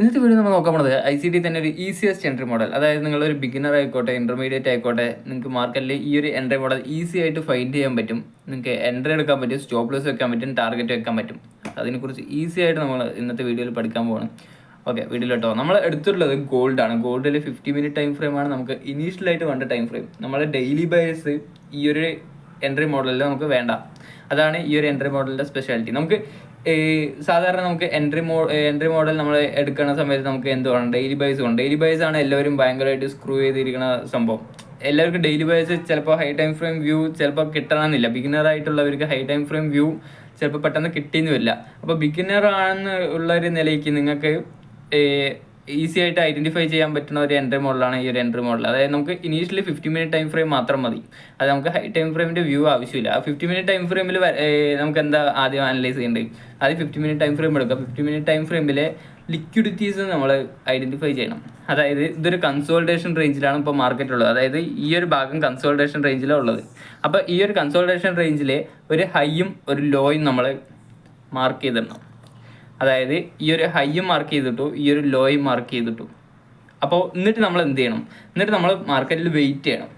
ഇന്നത്തെ വീഡിയോ നമ്മൾ നോക്കാൻ പോകുന്നത് ICT തന്നെ ഒരു ഈസിയസ്റ്റ് എൻട്രി മോഡൽ. അതായത് നിങ്ങളൊരു ബിഗിനർ ആയിക്കോട്ടെ, ഇന്റർമീഡിയറ്റ് ആയിക്കോട്ടെ, നിങ്ങൾക്ക് മാർക്കറ്റിൽ ഈ ഒരു എൻട്രി മോഡൽ ഈസി ആയിട്ട് ഫൈൻഡ് ചെയ്യാൻ പറ്റും. നിങ്ങൾക്ക് എൻട്രി എടുക്കാൻ പറ്റും, സ്റ്റോപ്പ് ലോസ് വെക്കാൻ പറ്റും, ടാർഗറ്റ് വെക്കാൻ പറ്റും. അതിനെക്കുറിച്ച് ഈസി ആയിട്ട് നമ്മൾ ഇന്നത്തെ വീഡിയോയിൽ പഠിക്കാൻ പോകണം. ഓക്കെ, വീഡിയോയിലോട്ടോ. നമ്മൾ എടുത്തിട്ടുള്ളത് ഗോൾഡാണ്. ഗോൾഡിൽ 50 മിനിറ്റ് ടൈം ഫ്രെയിമാണ് നമുക്ക് ഇനീഷ്യലായിട്ട് വേണ്ട ടൈം ഫ്രെയിം. നമ്മൾ ഡെയിലി ബയേഴ്സ് ഈ ഒരു എൻട്രി മോഡലിൽ നമുക്ക് വേണ്ട. അതാണ് ഈ ഒരു എൻട്രി മോഡലിൻ്റെ സ്പെഷ്യാലിറ്റി. നമുക്ക് സാധാരണ നമുക്ക് എൻട്രി മോഡൽ നമ്മൾ എടുക്കുന്ന സമയത്ത് നമുക്ക് എന്ത് വേണം? ഡെയിലി ബൈസ് വേണം. ഡെയിലി ബൈസ് ആണ് എല്ലാവരും ഭയങ്കരമായിട്ട് സ്ക്രൂ ചെയ്തിരിക്കുന്ന സംഭവം. എല്ലാവർക്കും ഡെയിലി ബൈസ് ചിലപ്പോൾ ഹൈ ടൈം ഫ്രെയിം വ്യൂ ചിലപ്പോൾ കിട്ടണമെന്നില്ല. ബിഗിനർ ആയിട്ടുള്ളവർക്ക് ഹൈ ടൈം ഫ്രെയിം വ്യൂ ചിലപ്പോൾ പെട്ടെന്ന് കിട്ടിയെന്ന് വരില്ല. അപ്പോൾ ബിഗിനർ ആണെന്ന് ഉള്ള ഒരു നിലയ്ക്ക് നിങ്ങൾക്ക് ഈസി ആയിട്ട് ഐഡൻറ്റിഫൈ ചെയ്യാൻ പറ്റുന്ന ഒരു എൻട്രി മോഡലാണ് ഈ ഒരു എൻട്രി മോഡൽ. അതായത് നമുക്ക് ഇനീഷ്യലി 50 മിനിറ്റ് ടൈം ഫ്രെയിം മാത്രം മതി. അത് നമുക്ക് ഹൈ ടൈം ഫ്രെയിമിൻ്റെ വ്യൂ ആവശ്യമില്ല. ആ 50 മിനിറ്റ് ടൈം ഫ്രെയിമിൽ നമുക്ക് എന്താ ആദ്യം അനലൈസ് ചെയ്യേണ്ടത്? ആദ്യം 50 മിനിറ്റ് ടൈം ഫ്രെയിം എടുക്കുക. 50 മിനിറ്റ് ടൈം ഫ്രെയിമിലെ ലിക്വിഡിറ്റീസ് നമ്മൾ ഐഡൻറ്റിഫൈ ചെയ്യണം. അതായത് ഇതൊരു കൺസോൾട്ടേഷൻ റേഞ്ചിലാണ് ഇപ്പോൾ മാർക്കറ്റുള്ളത്. അതായത് ഈ ഒരു ഭാഗം കൺസോൾട്ടേഷൻ റേഞ്ചിലാണ് ഉള്ളത്. അപ്പോൾ ഈ ഒരു കൺസോൾട്ടേഷൻ റേഞ്ചിലെ ഒരു ഹൈയും ഒരു ലോയും നമ്മൾ മാർക്ക് ചെയ്തിടണം. അതായത് ഈ ഒരു ഹൈയും മാർക്ക് ചെയ്തിട്ടു, ഈ ഒരു ലോയും മാർക്ക് ചെയ്തിട്ടു. അപ്പോൾ എന്നിട്ട് നമ്മൾ എന്ത് ചെയ്യണം? എന്നിട്ട് നമ്മൾ മാർക്കറ്റിൽ വെയിറ്റ് ചെയ്യണം.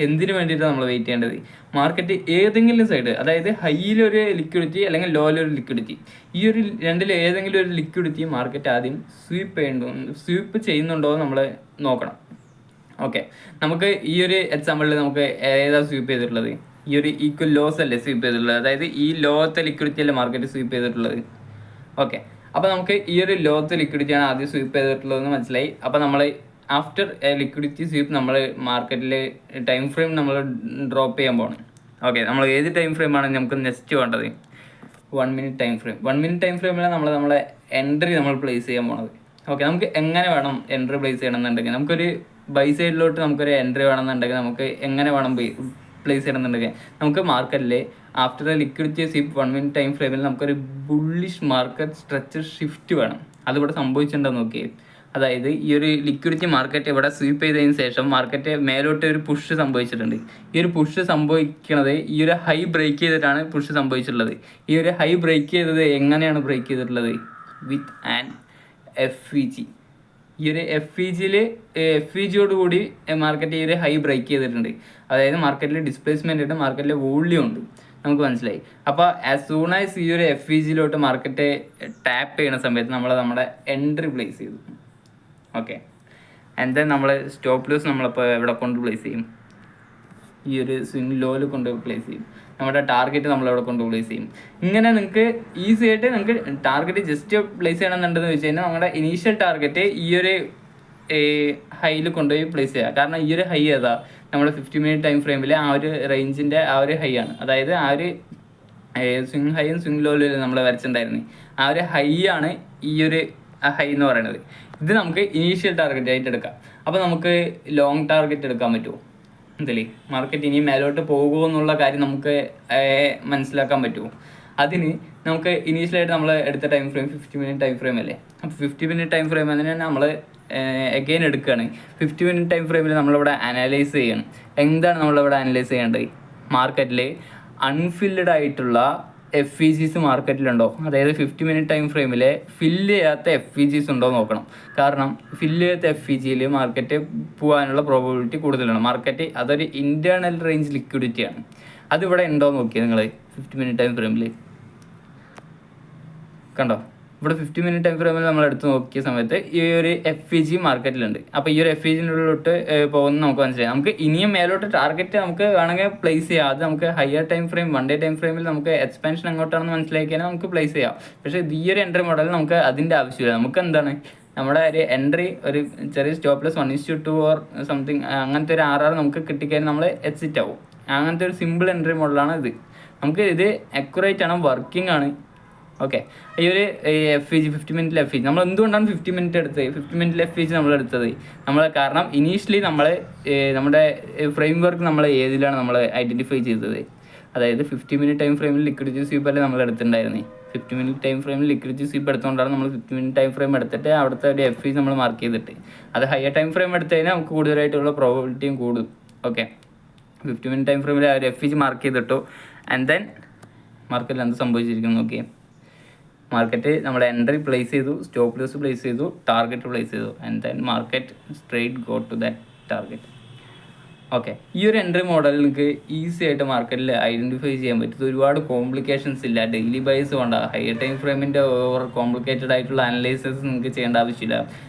എന്തിനു വേണ്ടിയിട്ടാണ് നമ്മൾ വെയിറ്റ് ചെയ്യേണ്ടത്? മാർക്കറ്റ് ഏതെങ്കിലും സൈഡ്, അതായത് ഹൈയിലൊരു ലിക്വിഡിറ്റി അല്ലെങ്കിൽ ലോയിലൊരു ലിക്വിഡിറ്റി, ഈ ഒരു രണ്ടിൽ ഏതെങ്കിലും ഒരു ലിക്വിഡിറ്റി മാർക്കറ്റ് ആദ്യം സ്വീപ്പ് ചെയ്യുന്നുണ്ടോ നമ്മൾ നോക്കണം. ഓക്കെ, നമുക്ക് ഈ ഒരു എക്സാമ്പിളിൽ നമുക്ക് ഏതാ സ്വീപ്പ് ചെയ്തിട്ടുള്ളത്? ഈ ഒരു ഈക്വൽ ലോസ് അല്ലേ സ്വീപ്പ് ചെയ്തിട്ടുള്ളത്? അതായത് ഈ ലോത്തെ ലിക്വിഡിറ്റി അല്ലേ മാർക്കറ്റ് സ്വീപ്പ് ചെയ്തിട്ടുള്ളത്. ഓക്കെ, അപ്പോൾ നമുക്ക് ഈ ഒരു ലോത്തെ ലിക്വിഡിറ്റിയാണ് ആദ്യം സ്വീപ്പ് ചെയ്തിട്ടുള്ളതെന്ന് മനസ്സിലായി. അപ്പോൾ നമ്മൾ ആഫ്റ്റർ ലിക്വിഡിറ്റി സ്വീപ്പ് നമ്മൾ മാർക്കറ്റിൽ ടൈം ഫ്രെയിം നമ്മൾ ഡ്രോപ്പ് ചെയ്യാൻ പോകണം. ഓക്കെ, നമ്മൾ ഏത് ടൈം ഫ്രെയിമാണ് നമുക്ക് നെക്സ്റ്റ് വേണ്ടത്? 1 minute time frame. 1 minute time ഫ്രെയിമിലാണ് നമ്മളെ എൻട്രി നമ്മൾ പ്ലേസ് ചെയ്യാൻ പോണത്. ഓക്കെ, നമുക്ക് എങ്ങനെ വേണം എൻട്രി പ്ലേസ് ചെയ്യണമെന്നുണ്ടെങ്കിൽ? നമുക്കൊരു ബൈ സൈഡിലോട്ട് നമുക്കൊരു എൻട്രി വേണമെന്നുണ്ടെങ്കിൽ നമുക്ക് എങ്ങനെ വേണം പ്ലേസ് ചെയ്യണമെന്നുണ്ടെങ്കിൽ നമുക്ക് മാർക്കറ്റിൽ after liquidity sweep 1 minute time ഫ്രെയിമിൽ നമുക്കൊരു ബുള്ളിഷ് മാർക്കറ്റ് സ്ട്രക്ചർ ഷിഫ്റ്റ് വേണം. അതിവിടെ സംഭവിച്ചിട്ടുണ്ടോ നോക്കിയേ. അതായത് ഈ ഒരു ലിക്വിഡിറ്റി മാർക്കറ്റ് ഇവിടെ സ്വീപ്പ് ചെയ്തതിന് ശേഷം മാർക്കറ്റ് മേലോട്ട് ഒരു പുഷ് സംഭവിച്ചിട്ടുണ്ട്. ഈ ഒരു പുഷ് സംഭവിക്കുന്നത് ഈ ഒരു ഹൈ ബ്രേക്ക് ചെയ്തിട്ടാണ് പുഷ് സംഭവിച്ചിട്ടുള്ളത്. ഈ ഒരു ഹൈ ബ്രേക്ക് ചെയ്തത് എങ്ങനെയാണ് ബ്രേക്ക് ചെയ്തിട്ടുള്ളത്? With an FVG. ഈ ഒരു FVGയോട് കൂടി മാർക്കറ്റ് ഈ ഒരു ഹൈ ബ്രേക്ക് ചെയ്തിട്ടുണ്ട്. അതായത് മാർക്കറ്റിൽ ഡിസ്പ്ലേസ്മെൻ്റ് ഉണ്ട്, മാർക്കറ്റിൽ വോള്യൂം ഉണ്ട്. നമുക്ക് മനസ്സിലായി. അപ്പോൾ ആസ് സൂൺ ആസ് ഈ ഒരു FVGയിലോട്ട് മാർക്കറ്റ് ടാപ്പ് ചെയ്യുന്ന സമയത്ത് നമ്മുടെ എൻട്രി പ്ലേസ് ചെയ്തു. ഓക്കെ, ആൻഡ് ദെൻ നമ്മൾ സ്റ്റോപ്പ് ലോസ് നമ്മളിപ്പോൾ എവിടെ കൊണ്ട് പ്ലേസ് ചെയ്യും? ഈ ഒരു സ്വിംഗ് ലോയിൽ കൊണ്ട് പ്ലേസ് ചെയ്യും. നമ്മുടെ ടാർഗറ്റ് നമ്മളെവിടെ കൊണ്ട് പ്ലേസ് ചെയ്യും. ഇങ്ങനെ നിങ്ങൾക്ക് ഈസി ആയിട്ട് നിങ്ങൾക്ക് ടാർഗറ്റ് ജസ്റ്റ് പ്ലേസ് ചെയ്യണമെന്നുണ്ടെന്ന് വെച്ച് കഴിഞ്ഞാൽ നമ്മുടെ ഇനീഷ്യൽ ടാർഗറ്റ് ഈ ഒരു ഹൈയിൽ കൊണ്ടുപോയി പ്ലേസ് ചെയ്യുക. കാരണം ഈ ഒരു ഹൈ ഏതാ? നമ്മുടെ 50 മിനിറ്റ് ടൈം ഫ്രെയിമിൽ ആ ഒരു റേഞ്ചിൻ്റെ ആ ഒരു ഹൈ ആണ്. അതായത് ആ ഒരു സ്വിംഗ് ഹൈയും സ്വിംഗ് ലോയിലും നമ്മൾ വരച്ചിട്ടുണ്ടായിരുന്നു. ആ ഒരു ഹൈ ആണ് ഈ ഒരു ഹൈ എന്ന് പറയുന്നത്. ഇത് നമുക്ക് ഇനീഷ്യൽ ടാർഗറ്റ് ആയിട്ട് എടുക്കാം. അപ്പോൾ നമുക്ക് ലോങ് ടാർഗറ്റ് എടുക്കാൻ പറ്റുമോ? എന്തല്ലേ മാർക്കറ്റ് ഇനി മേലോട്ട് പോകുമോ എന്നുള്ള കാര്യം നമുക്ക് മനസ്സിലാക്കാൻ പറ്റുമോ? അതിന് നമുക്ക് ഇനീഷ്യലായിട്ട് നമ്മൾ എടുത്ത time frame 50 minute time frame അല്ലേ. അപ്പോൾ 50 മിനിറ്റ് ടൈം ഫ്രെയിം തന്നെ നമ്മൾ അഗെയിൻ എടുക്കുകയാണ്. 50 മിനിറ്റ് ടൈം ഫ്രെയിമിൽ നമ്മളിവിടെ അനലൈസ് ചെയ്യണം. എന്താണ് നമ്മളിവിടെ അനലൈസ് ചെയ്യേണ്ടത്? മാർക്കറ്റിൽ അൺഫിൽഡ് ആയിട്ടുള്ള FVGs മാർക്കറ്റിലുണ്ടോ? അതായത് 50 മിനിറ്റ് ടൈം ഫ്രെയിമിൽ ഫില്ല് ചെയ്യാത്ത FVGs ഉണ്ടോ നോക്കണം. കാരണം ഫില്ല് ചെയ്യാത്ത FVGയിൽ മാർക്കറ്റ് പോകാനുള്ള പ്രോബബിലിറ്റി കൂടുതലാണ്. മാർക്കറ്റ് അതൊരു ഇൻറ്റേർണൽ റേഞ്ച് ലിക്വിഡിറ്റിയാണ്. അതിവിടെ ഉണ്ടോ നോക്കിയാൽ നിങ്ങൾ 50 മിനിറ്റ് ടൈം ഫ്രെയിമിൽ കണ്ടോ? ഇവിടെ 50 മിനിറ്റ് ടൈം ഫ്രെയിമിൽ നമ്മൾ എടുത്ത് നോക്കിയ സമയത്ത് ഈ ഒരു FVG മാർക്കറ്റിലുണ്ട്. അപ്പോൾ ഈ ഒരു FVGനുള്ളിലോട്ട് പോകുന്ന നമുക്ക് മനസ്സിലായി. നമുക്ക് ഇനിയും മേലോട്ട് ടാർഗറ്റ് നമുക്ക് വേണമെങ്കിൽ പ്ലേസ് ചെയ്യാം. അത് നമുക്ക് higher time frame 1 day time ഫ്രെയിമിൽ നമുക്ക് എക്സ്പാൻഷൻ എങ്ങോട്ടാണെന്ന് മനസ്സിലാക്കിയാൽ നമുക്ക് പ്ലേസ് ചെയ്യാം. പക്ഷേ ഈ ഒരു എൻട്രി മോഡലിൽ നമുക്ക് അതിൻ്റെ ആവശ്യമില്ല. നമുക്ക് എന്താണ് നമ്മുടെ ഒരു എൻട്രി ഒരു ചെറിയ സ്റ്റോപ്പ് ലോസ് 1:2 ഓർ സംതിങ് അങ്ങനത്തെ ഒരു RR നമുക്ക് കിട്ടിക്കഴിഞ്ഞാൽ നമ്മൾ എക്സിറ്റ് ആവും. അങ്ങനത്തെ ഒരു സിമ്പിൾ എൻട്രി മോഡലാണ് ഇത്. നമുക്ക് ഇത് അക്യുറേറ്റ് ആണ്, വർക്കിംഗ് ആണ്. ഓക്കെ, ഈ ഒരു FVG 50 മിനിറ്റിൽ FVG നമ്മൾ എന്തുകൊണ്ടാണ് 50 മിനിറ്റ് എടുത്തത്? 50 മിനിറ്റിൽ FVG നമ്മൾ എടുത്തത് കാരണം ഇനീഷ്യലി നമ്മുടെ ഫ്രെയിം വർക്ക് നമ്മൾ ഏതിലാണ് നമ്മൾ ഐഡൻറ്റിഫൈ ചെയ്തത്? അതായത് 50 മിനിറ്റ് ടൈം ഫ്രെയിമിൽ ലിക്വിഡിറ്റി സ്വീപ്പ് അല്ലേ നമ്മൾ എടുത്തിട്ടുണ്ടായിരുന്നേ. 50 മിനിറ്റ് ടൈം ഫ്രെയിമിൽ ലിക്വിഡിറ്റി സ്വീപ്പ് എടുത്തുകൊണ്ടാണ് നമ്മൾ 50 മിനിറ്റ് ടൈം ഫ്രെയിം എടുത്തിട്ട് അവിടുത്തെ ഒരു FVG നമ്മൾ മാർക്ക് ചെയ്തിട്ട് അത് ഹയർ ടൈം ഫ്രെയിം എടുത്തു കഴിഞ്ഞാൽ നമുക്ക് കൂടുതലായിട്ടുള്ള പ്രോബബിലിറ്റിയും കൂടും. ഓക്കെ, 50 മിനിറ്റ് ടൈം ഫ്രെയിമിൽ ആ ഒരു FVG മാർക്ക് ചെയ്തിട്ടു. ആൻഡ് ദെൻ മാർക്കറ്റിൽ എന്ത് സംഭവിച്ചിരിക്കുന്നു നോക്കിയേ. മാർക്കറ്റ് നമ്മൾ എൻട്രി പ്ലേസ് ചെയ്തു, സ്റ്റോപ്പ് ലോസ് പ്ലേസ് ചെയ്തു, ടാർഗറ്റ് പ്ലേസ് ചെയ്തു, and then market straight go to that target. Okay, ഈ ഒരു എൻട്രി മോഡൽ നിങ്ങൾക്ക് ഈസി ആയിട്ട് മാർക്കറ്റിൽ ഐഡൻറ്റിഫൈ ചെയ്യാൻ പറ്റും. ഒരുപാട് കോംപ്ലിക്കേഷൻസ് ഇല്ല, ഡെയിലി ബൈസ് വേണ്ട, ഹയർ ടൈം ഫ്രെയിമിൻ്റെ ഓവർ കോംപ്ലിക്കേറ്റഡ് ആയിട്ടുള്ള അനലൈസിസ് നിങ്ങൾക്ക് ചെയ്യേണ്ട ആവശ്യമില്ല.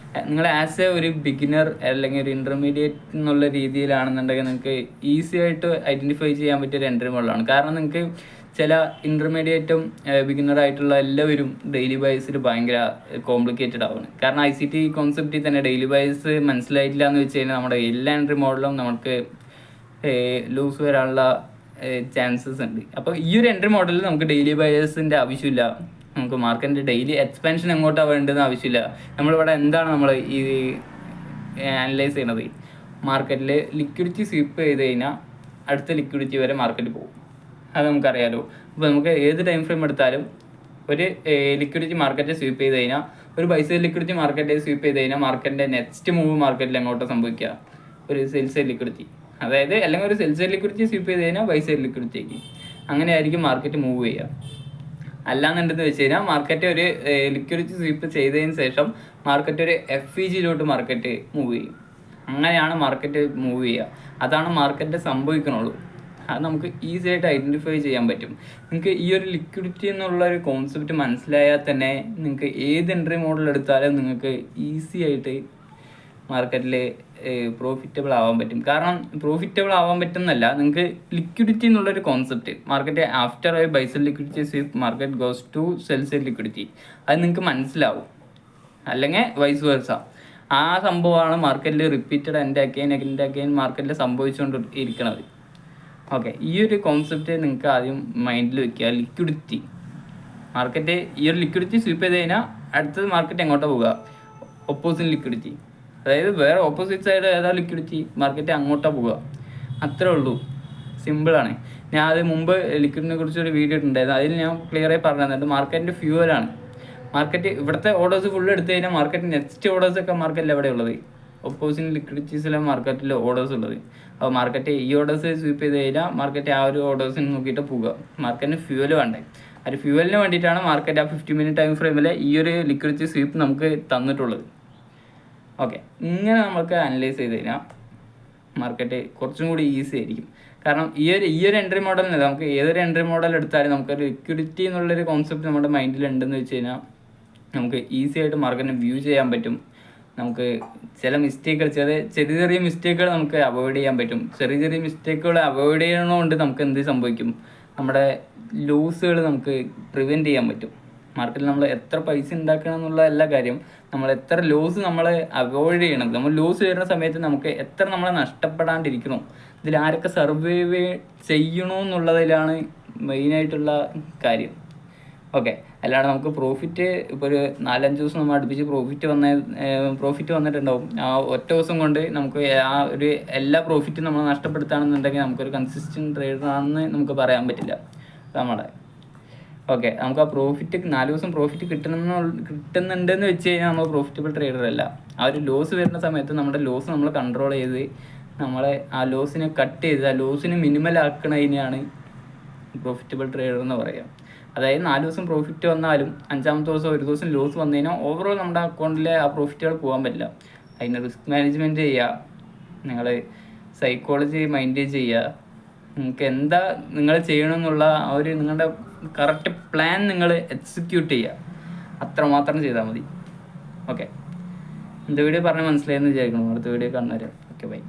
നിങ്ങൾ ആസ് എ ഒരു ബിഗിനർ അല്ലെങ്കിൽ ഒരു ഇൻ്റർമീഡിയറ്റ് എന്നുള്ള രീതിയിലാണെന്നുണ്ടെങ്കിൽ നിങ്ങൾക്ക് ഈസി ആയിട്ട് ഐഡൻറ്റിഫൈ ചെയ്യാൻ പറ്റിയ ഒരു എൻട്രി മോഡലാണ്. കാരണം നിങ്ങൾക്ക് ചില ഇൻ്റർമീഡിയറ്റും ബിഗിനറായിട്ടുള്ള എല്ലാവരും ഡെയിലി ബൈസിൽ ഭയങ്കര കോംപ്ലിക്കേറ്റഡ് ആവുന്നു. കാരണം ICT കോൺസെപ്റ്റിൽ തന്നെ ഡെയിലി ബൈസ് മനസ്സിലായിട്ടില്ല എന്ന് വെച്ച് കഴിഞ്ഞാൽ നമ്മുടെ എല്ലാ എൻട്രി മോഡലും നമുക്ക് ലൂസ് വരാനുള്ള ചാൻസസ് ഉണ്ട്. അപ്പോൾ ഈ ഒരു എൻട്രി മോഡലിൽ നമുക്ക് ഡെയിലി ബൈസിൻ്റെ ആവശ്യമില്ല, നമുക്ക് മാർക്കറ്റിൻ്റെ ഡെയിലി എക്സ്പാൻഷൻ എങ്ങോട്ടാണ് വേണ്ടതെന്ന് ആവശ്യമില്ല. നമ്മളിവിടെ എന്താണ് നമ്മൾ ഈ അനലൈസ് ചെയ്യണത്, മാർക്കറ്റിൽ ലിക്വിഡിറ്റി സ്വീപ്പ് ചെയ്ത് കഴിഞ്ഞാൽ അടുത്ത ലിക്വിഡിറ്റി വരെ മാർക്കറ്റ് പോകും, അത് നമുക്കറിയാലോ. അപ്പോൾ നമുക്ക് ഏത് ടൈം ഫ്രെയിം എടുത്താലും ഒരു ലിക്വിഡിറ്റി മാർക്കറ്റ് സ്വീപ്പ് ചെയ്ത് കഴിഞ്ഞാൽ, ഒരു buy side liquidity market sweep ചെയ്ത് കഴിഞ്ഞാൽ മാർക്കറ്റിൻ്റെ നെക്സ്റ്റ് മൂവ് മാർക്കറ്റിൽ എങ്ങോട്ട് സംഭവിക്കുക, ഒരു സെൽ സൈഡ് ലിക്വിഡിറ്റി, അതായത് അല്ലെങ്കിൽ ഒരു സെൽ സൈഡ് ലിക്വിഡിറ്റി സ്വീപ്പ് ചെയ്ത് കഴിഞ്ഞാൽ ബൈ സൈഡ് ലിക്വിഡിറ്റിക്ക്, അങ്ങനെയായിരിക്കും മാർക്കറ്റ് മൂവ് ചെയ്യുക. അല്ലാന്നുണ്ടെന്ന് വെച്ച് കഴിഞ്ഞാൽ മാർക്കറ്റ് ഒരു ലിക്വിഡിറ്റി സ്വീപ്പ് ചെയ്തതിന് ശേഷം മാർക്കറ്റ് ഒരു FEGയിലോട്ട് മാർക്കറ്റ് മൂവ് ചെയ്യും. അങ്ങനെയാണ് മാർക്കറ്റ് മൂവ് ചെയ്യുക, അതാണ് മാർക്കറ്റ് സംഭവിക്കണുള്ളൂ. അത് നമുക്ക് ഈസി ആയിട്ട് ഐഡൻറ്റിഫൈ ചെയ്യാൻ പറ്റും. നിങ്ങൾക്ക് ഈ ഒരു ലിക്വിഡിറ്റി എന്നുള്ള ഒരു കോൺസെപ്റ്റ് മനസ്സിലായാൽ തന്നെ നിങ്ങൾക്ക് ഏത് എൻട്രി മോഡൽ എടുത്താലും നിങ്ങൾക്ക് ഈസി ആയിട്ട് മാർക്കറ്റിൽ പ്രോഫിറ്റബിൾ ആവാൻ പറ്റും. കാരണം പ്രോഫിറ്റബിൾ ആവാൻ പറ്റുന്നല്ല, നിങ്ങൾക്ക് ലിക്വിഡിറ്റി എന്നുള്ളൊരു concept, market after buy side liquidity sweep market goes to sell side liquidity, അത് നിങ്ങൾക്ക് മനസ്സിലാവും. അല്ലെങ്കിൽ വൈസ് വേഴ്സ, ആ സംഭവമാണ് മാർക്കറ്റിൽ റിപ്പീറ്റഡ് എൻ്റെ അഗൈൻ മാർക്കറ്റിൽ സംഭവിച്ചുകൊണ്ട് ഇരിക്കുന്നത്. ഓക്കെ, ഈ ഒരു കോൺസെപ്റ്റ് നിങ്ങൾക്ക് ആദ്യം മൈൻഡിൽ വെക്കുക. ലിക്വിഡിറ്റി മാർക്കറ്റ്, ഈ ഒരു ലിക്വിഡിറ്റി സ്വീപ്പ് ചെയ്ത് കഴിഞ്ഞാൽ അടുത്തത് മാർക്കറ്റ് എങ്ങോട്ടാണ് പോവുക, ഓപ്പോസിറ്റ് ലിക്വിഡിറ്റി, അതായത് വേറെ ഓപ്പോസിറ്റ് സൈഡ് ഏതാ ലിക്വിഡിറ്റി, മാർക്കറ്റ് അങ്ങോട്ടാണ് പോവുക. അത്രേ ഉള്ളൂ, സിമ്പിളാണ്. ഞാൻ അത് മുമ്പ് ലിക്വിഡിനെ കുറിച്ചൊരു വീഡിയോ ഇട്ടുണ്ടായിരുന്നു, അതിൽ ഞാൻ ക്ലിയറായി പറഞ്ഞു തന്നിട്ട് മാർക്കറ്റിൻ്റെ ഫ്യൂവലാണ്. മാർക്കറ്റ് ഇവിടുത്തെ ഓർഡേഴ്സ് ഫുള്ള് എടുത്തു കഴിഞ്ഞാൽ മാർക്കറ്റ് നെക്സ്റ്റ് ഓർഡേഴ്സൊക്കെ മാർക്കറ്റിൽ എവിടെ ഉള്ളത്, ഓപ്പോസിറ്റ് ലിക്വിഡിറ്റീസിലാണ് മാർക്കറ്റിൽ ഓർഡേഴ്സ് ഉള്ളത്. അപ്പോൾ മാർക്കറ്റ് ഈ ഓർഡേഴ്സ് സ്വീപ്പ് ചെയ്ത് കഴിഞ്ഞാൽ മാർക്കറ്റ് ആ ഒരു ഓർഡേഴ്സിന് നോക്കിയിട്ട് പോകുക. മാർക്കറ്റിന് ഫ്യൂവൽ വേണ്ടേ, ആ ഒരു ഫ്യൂവലിന് വേണ്ടിയിട്ടാണ് മാർക്കറ്റ് ആ 50 മിനിറ്റ് ടൈം ഫ്രെയിമിൽ ഈ ഒരു ലിക്വിഡിറ്റി സ്വീപ്പ് നമുക്ക് തന്നിട്ടുള്ളത്. ഓക്കെ, ഇങ്ങനെ നമുക്ക് അനലൈസ് ചെയ്ത് കഴിഞ്ഞാൽ മാർക്കറ്റ് കുറച്ചും കൂടി ഈസി ആയിരിക്കും. കാരണം ഈ ഒരു എൻട്രി മോഡലിന് നമുക്ക് ഏതൊരു എൻട്രി മോഡൽ എടുത്താലും നമുക്കൊരു ലിക്വിഡിറ്റി എന്നുള്ളൊരു കോൺസെപ്റ്റ് നമ്മുടെ മൈൻഡിൽ ഉണ്ടെന്ന് വെച്ച് കഴിഞ്ഞാൽ നമുക്ക് ഈസി ആയിട്ട് മാർക്കറ്റിനെ വ്യൂ ചെയ്യാൻ പറ്റും. നമുക്ക് ചില മിസ്റ്റേക്കുകൾ, ചെറിയ മിസ്റ്റേക്കുകൾ നമുക്ക് അവോയ്ഡ് ചെയ്യാൻ പറ്റും. ചെറിയ മിസ്റ്റേക്കുകൾ അവോയ്ഡ് ചെയ്യണതുകൊണ്ട് നമുക്ക് എന്ത് സംഭവിക്കും, നമ്മുടെ ലോസുകൾ നമുക്ക് പ്രിവെൻറ്റ് ചെയ്യാൻ പറ്റും. മാർക്കറ്റിൽ നമ്മൾ എത്ര പൈസ ഉണ്ടാക്കണം എന്നുള്ള എല്ലാ കാര്യം, നമ്മൾ എത്ര ലോസ് നമ്മൾ അവോയ്ഡ് ചെയ്യണം, നമ്മൾ ലോസ് വരുന്ന സമയത്ത് നമുക്ക് എത്ര നമ്മൾ നഷ്ടപ്പെടാണ്ടിരിക്കണം, ഇതിൽ ആരൊക്കെ സർവൈവ് ചെയ്യണമെന്നുള്ളതിലാണ് മെയിനായിട്ടുള്ള കാര്യം. ഓക്കെ, അല്ലാണ്ട് നമുക്ക് പ്രോഫിറ്റ് ഇപ്പോൾ ഒരു 4-5 ദിവസം നമ്മൾ അടുപ്പിച്ച് പ്രോഫിറ്റ് വന്നിട്ടുണ്ടാവും. ആ ഒറ്റ ദിവസം കൊണ്ട് നമുക്ക് ആ ഒരു എല്ലാ പ്രോഫിറ്റും നമ്മൾ നഷ്ടപ്പെടുത്തുകയാണെന്നുണ്ടെങ്കിൽ നമുക്കൊരു കൺസിസ്റ്റൻറ്റ് ട്രേഡറാണെന്ന് നമുക്ക് പറയാൻ പറ്റില്ല നമ്മുടെ. ഓക്കെ, നമുക്ക് ആ പ്രോഫിറ്റ് 4 ദിവസം പ്രോഫിറ്റ് കിട്ടുന്നുണ്ടെന്ന് വെച്ച് കഴിഞ്ഞാൽ നമ്മൾ പ്രോഫിറ്റബിൾ ട്രേഡർ അല്ല. ആ ഒരു ലോസ് വരുന്ന സമയത്ത് നമ്മുടെ ലോസ് നമ്മൾ കൺട്രോൾ ചെയ്ത് നമ്മളെ ആ ലോസിനെ കട്ട് ചെയ്ത് ആ ലോസിനെ മിനിമൽ ആക്കണതിനെയാണ് പ്രോഫിറ്റബിൾ ട്രേഡർ എന്ന് പറയുക. അതായത് 4 ദിവസം പ്രോഫിറ്റ് വന്നാലും 5-ാമത്തെ ദിവസം ഒരു ദിവസം ലോസ് വന്നു കഴിഞ്ഞാൽ ഓവറോൾ നമ്മുടെ അക്കൗണ്ടിലെ ആ പ്രോഫിറ്റുകൾ പോകാൻ പറ്റില്ല. അതിന് റിസ്ക് മാനേജ്മെൻറ്റ് ചെയ്യുക, നിങ്ങൾ സൈക്കോളജി മൈൻഡ് ചെയ്യുക, നിങ്ങൾക്ക് എന്താ നിങ്ങൾ ചെയ്യണമെന്നുള്ള ആ ഒരു നിങ്ങളുടെ കറക്റ്റ് പ്ലാൻ നിങ്ങൾ എക്സിക്യൂട്ട് ചെയ്യുക, അത്രമാത്രം ചെയ്താൽ മതി. ഓക്കെ, இந்த വീഡിയോ പറഞ്ഞാൽ മനസ്സിലായെന്ന് വിചാരിക്കണം. അടുത്ത വീഡിയോ കാണുന്നവരെ ഓക്കെ, ബൈ.